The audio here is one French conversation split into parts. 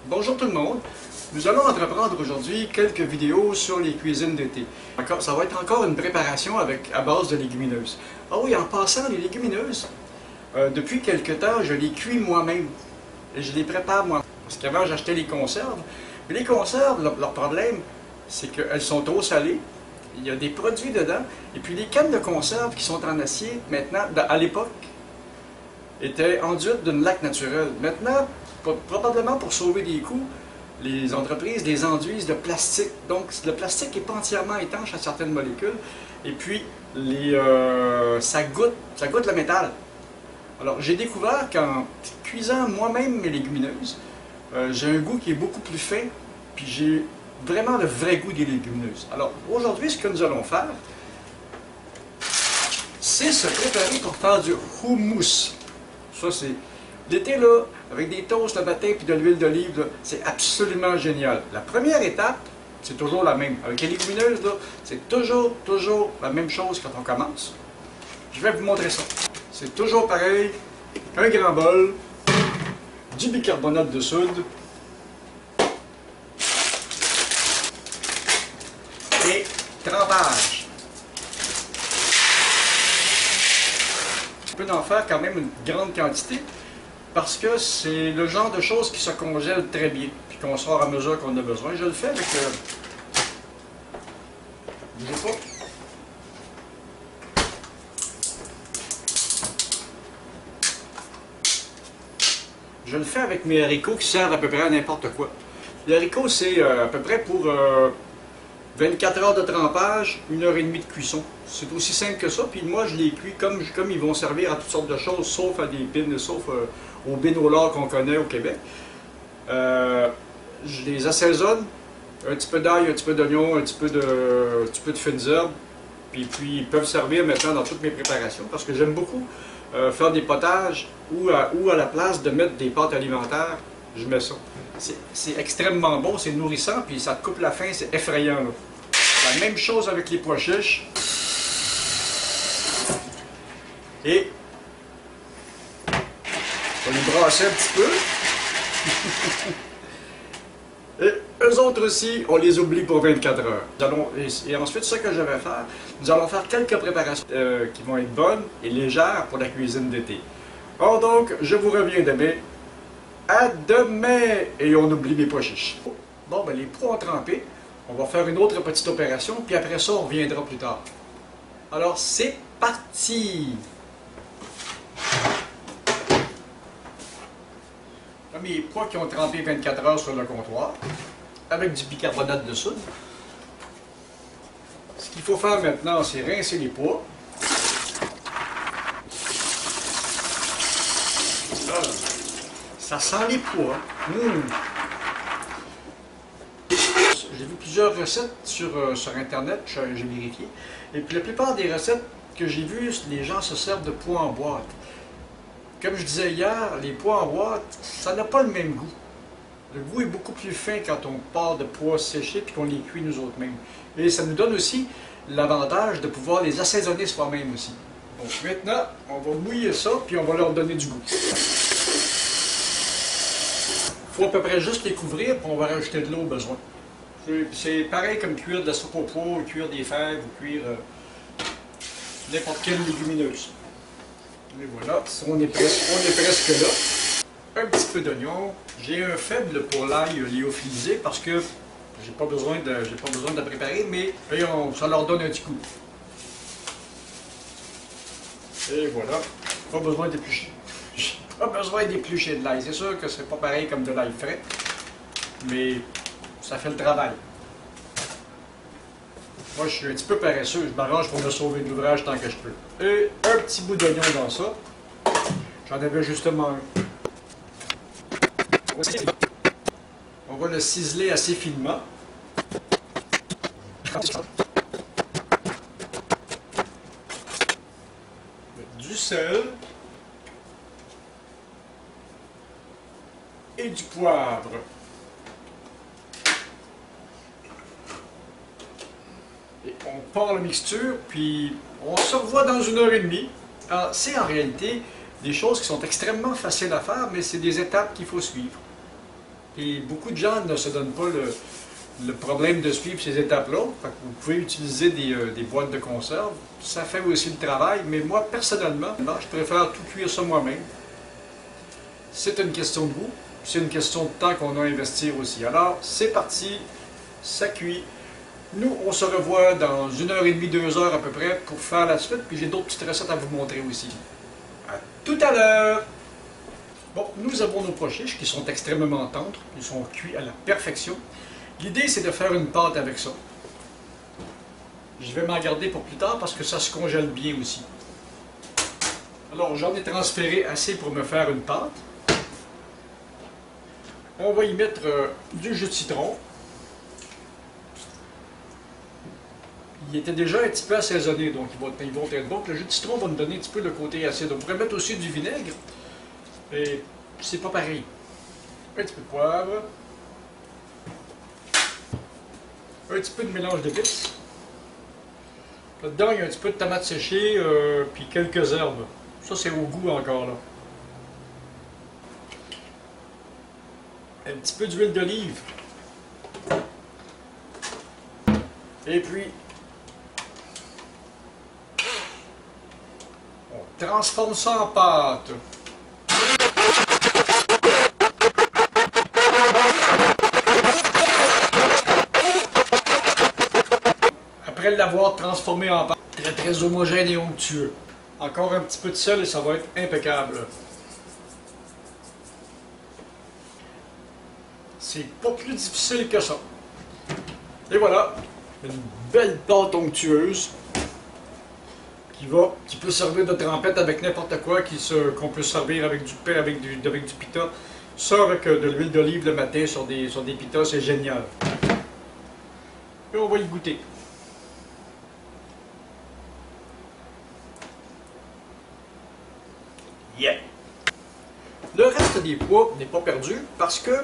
Bonjour tout le monde, nous allons entreprendre aujourd'hui quelques vidéos sur les cuisines d'été. Ça va être encore une préparation à base de légumineuses. Ah oui, en passant, les légumineuses, depuis quelque temps, je les cuis moi-même et je les prépare moi. Parce qu'avant, j'achetais les conserves. Mais les conserves, leur problème, c'est qu'elles sont trop salées. Il y a des produits dedans. Et puis les cannes de conserve qui sont en acier, maintenant, à l'époque, étaient enduites d'une laque naturelle. Maintenant, probablement pour sauver des coûts, les entreprises les enduisent de plastique. Donc, le plastique n'est pas entièrement étanche à certaines molécules. Et puis, ça goûte le métal. Alors, j'ai découvert qu'en cuisant moi-même mes légumineuses, j'ai un goût qui est beaucoup plus fin, puis j'ai vraiment le vrai goût des légumineuses. Alors, aujourd'hui, ce que nous allons faire, c'est se préparer pour faire du houmous. Ça, c'est l'été, là, avec des toasts le matin puis de l'huile d'olive, c'est absolument génial. La première étape, c'est toujours la même. Avec les légumineuses, c'est toujours la même chose quand on commence. Je vais vous montrer ça. C'est toujours pareil. Un grand bol, du bicarbonate de soude et trempage. On peut en faire quand même une grande quantité parce que c'est le genre de choses qui se congèlent très bien puis qu'on sort à mesure qu'on a besoin. Je le fais avec... bougez pas. Je le fais avec mes haricots qui servent à peu près à n'importe quoi. Les haricots, c'est à peu près pour 24 heures de trempage, 1h30 de cuisson. C'est aussi simple que ça. Puis moi, je les cuis comme ils vont servir à toutes sortes de choses, sauf à des bines, sauf aux bines au lard qu'on connaît au Québec. Je les assaisonne, un petit peu d'ail, un petit peu d'oignon, un petit peu de fines herbes. Puis ils peuvent servir maintenant dans toutes mes préparations parce que j'aime beaucoup faire des potages ou à la place de mettre des pâtes alimentaires, je mets ça. C'est extrêmement bon, c'est nourrissant, puis ça te coupe la faim, c'est effrayant. Là. La même chose avec les pois chiches. Et on les brasser un petit peu. Et eux autres aussi, on les oublie pour 24 heures. Et ensuite, ce que je vais faire, nous allons faire quelques préparations qui vont être bonnes et légères pour la cuisine d'été. Or donc, je vous reviens demain. À demain! Et on oublie les pois chiches. Bon, ben les pois ont trempé. On va faire une autre petite opération, puis après ça, on reviendra plus tard. Alors, c'est parti! Mes pois qui ont trempé 24 heures sur le comptoir, avec du bicarbonate de soude. Ce qu'il faut faire maintenant, c'est rincer les pois. Ça sent les pois. J'ai vu plusieurs recettes sur Internet, j'ai vérifié. Et puis la plupart des recettes que j'ai vues, les gens se servent de pois en boîte. Comme je disais hier, les pois en boîte, ça n'a pas le même goût. Le goût est beaucoup plus fin quand on part de pois séchés et qu'on les cuit nous autres mêmes. Et ça nous donne aussi l'avantage de pouvoir les assaisonner soi-même aussi. Donc maintenant, on va mouiller ça puis on va leur donner du goût. Il faut à peu près juste les couvrir puis on va rajouter de l'eau au besoin. C'est pareil comme cuire de la soupe aux pois, ou cuire des fèves, ou cuire n'importe quelle légumineuse. Et voilà, on est presque là. Un petit peu d'oignon. J'ai un faible pour l'ail lyophilisé parce que j'ai pas besoin de la préparer, mais ça leur donne un petit coup. Et voilà, pas besoin d'éplucher. J'ai pas besoin d'éplucher de l'ail. C'est sûr que c'est pas pareil comme de l'ail frais, mais ça fait le travail. Moi, je suis un petit peu paresseux. Je m'arrange pour me sauver de l'ouvrage tant que je peux. Et un petit bout d'oignon dans ça. J'en avais justement un. On va le ciseler assez finement. Du sel. Et du poivre. Et on part la mixture, puis on se revoit dans 1 heure et demie. C'est en réalité des choses qui sont extrêmement faciles à faire, mais c'est des étapes qu'il faut suivre. Et beaucoup de gens ne se donnent pas le problème de suivre ces étapes-là. Vous pouvez utiliser des boîtes de conserve. Ça fait aussi le travail, mais moi, personnellement, je préfère tout cuire ça moi-même. C'est une question de goût, c'est une question de temps qu'on a à investir aussi. Alors, c'est parti, ça cuit. Nous, on se revoit dans 1 heure et demie, 2 heures à peu près pour faire la suite, puis j'ai d'autres petites recettes à vous montrer aussi. À tout à l'heure! Bon, nous avons nos pois chiches qui sont extrêmement tendres, ils sont cuits à la perfection. L'idée, c'est de faire une pâte avec ça. Je vais m'en garder pour plus tard parce que ça se congèle bien aussi. Alors, j'en ai transféré assez pour me faire une pâte. On va y mettre du jus de citron. Il était déjà un petit peu assaisonné, donc ils vont être bons. Le jus de citron va nous donner un petit peu le côté acide. On pourrait mettre aussi du vinaigre, mais c'est pas pareil. Un petit peu de poivre. Un petit peu de mélange d'épices. Là-dedans, il y a un petit peu de tomates séchées, puis quelques herbes. Ça, c'est au goût encore, là. Un petit peu d'huile d'olive. Et puis, on transforme ça en pâte. Après l'avoir transformé en pâte, très homogène et onctueux. Encore un petit peu de sel et ça va être impeccable. C'est pas plus difficile que ça. Et voilà, une belle pâte onctueuse qui peut servir de trempette avec n'importe quoi, qu'on peut servir avec du pain, avec du pita. Ça avec de l'huile d'olive le matin sur des pitas, c'est génial. Et on va y goûter. Yeah! Le reste des pois n'est pas perdu parce que,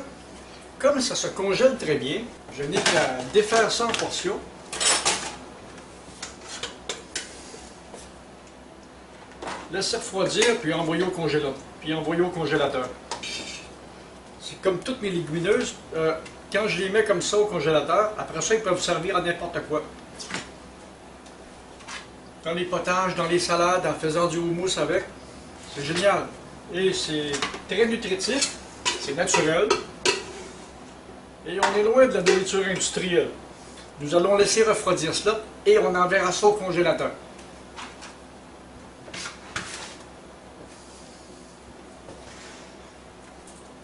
comme ça se congèle très bien, je n'ai qu'à défaire ça en portions. Laisser refroidir, puis envoyer au congélateur. C'est comme toutes mes légumineuses, quand je les mets comme ça au congélateur, après ça, ils peuvent servir à n'importe quoi. Dans les potages, dans les salades, en faisant du houmous avec. C'est génial. Et c'est très nutritif, c'est naturel. Et on est loin de la nourriture industrielle. Nous allons laisser refroidir cela et on enverra ça au congélateur.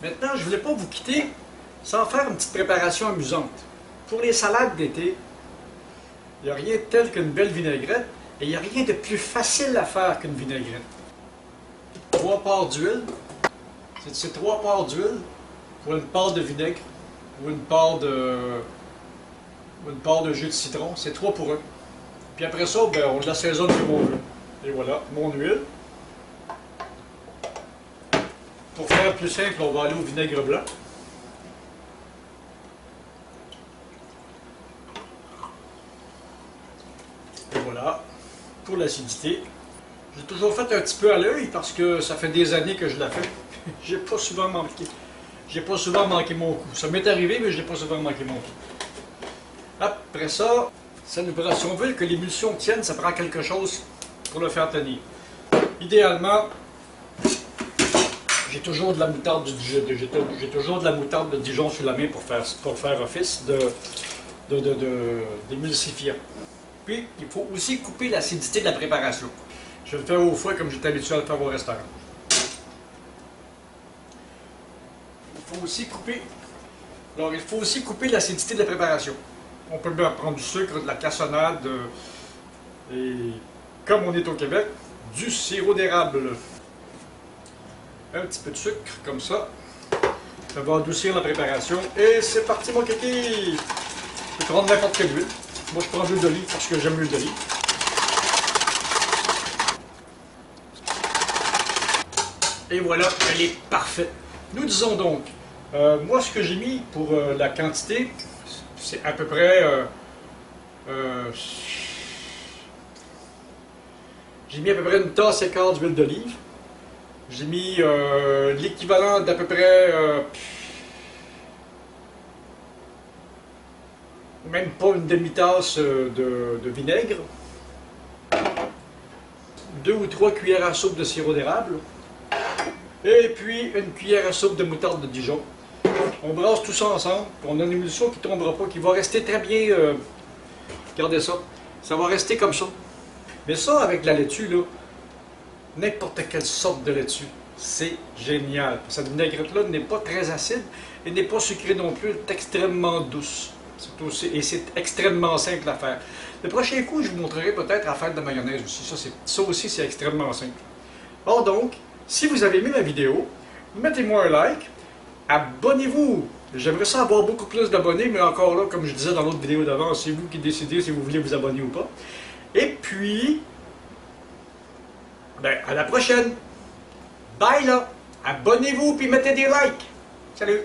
Maintenant, je ne voulais pas vous quitter sans faire une petite préparation amusante. Pour les salades d'été, il n'y a rien de tel qu'une belle vinaigrette et il n'y a rien de plus facile à faire qu'une vinaigrette. 3 parts d'huile. C'est 3 parts d'huile pour une part de vinaigre ou une part de jus de citron. C'est 3 pour 1. Puis après ça, ben, on l'assaisonne comme on veut. Et voilà, mon huile. Pour faire plus simple, on va aller au vinaigre blanc. Et voilà, pour l'acidité. J'ai toujours fait un petit peu à l'œil parce que ça fait des années que je la fais. J'ai pas souvent manqué mon coup. Ça m'est arrivé, mais j'ai pas souvent manqué mon coup. Après ça, si on veut que l'émulsion tienne, ça prend quelque chose pour le faire tenir. Idéalement, j'ai toujours de la moutarde de Dijon sur la main pour faire office d'émulsifiant. Puis, il faut aussi couper l'acidité de la préparation. Je vais le faire au fouet comme j'étais habitué à le faire au restaurant. Il faut aussi couper l'acidité de la préparation. On peut bien prendre du sucre, de la cassonade, et comme on est au Québec, du sirop d'érable. Un petit peu de sucre, comme ça. Ça va adoucir la préparation. Et c'est parti, mon kiki! Je peux prendre n'importe quelle huile. Moi, je prends de l'huile d'olive parce que j'aime l'huile d'olive. Et voilà, elle est parfaite. Nous disons donc, moi, ce que j'ai mis pour la quantité, c'est à peu près J'ai mis à peu près une tasse et quart d'huile d'olive. J'ai mis l'équivalent d'à peu près, même pas une demi-tasse de vinaigre. 2 ou 3 cuillères à soupe de sirop d'érable. Et puis une cuillère à soupe de moutarde de Dijon. On brasse tout ça ensemble. On a une émulsion qui ne tombera pas, qui va rester très bien. Regardez ça. Ça va rester comme ça. Mais ça, avec la laitue, là, n'importe quelle sorte de laitue, c'est génial. Cette vinaigrette-là n'est pas très acide et n'est pas sucrée non plus, elle est extrêmement douce. Et c'est extrêmement simple à faire. Le prochain coup, je vous montrerai peut-être à faire de la mayonnaise aussi. Ça aussi, c'est extrêmement simple. Or donc, si vous avez aimé ma vidéo, mettez-moi un like, abonnez-vous. J'aimerais ça avoir beaucoup plus d'abonnés, mais encore là, comme je disais dans l'autre vidéo d'avant, c'est vous qui décidez si vous voulez vous abonner ou pas. Et puis, ben, à la prochaine. Bye là. Abonnez-vous puis mettez des likes. Salut.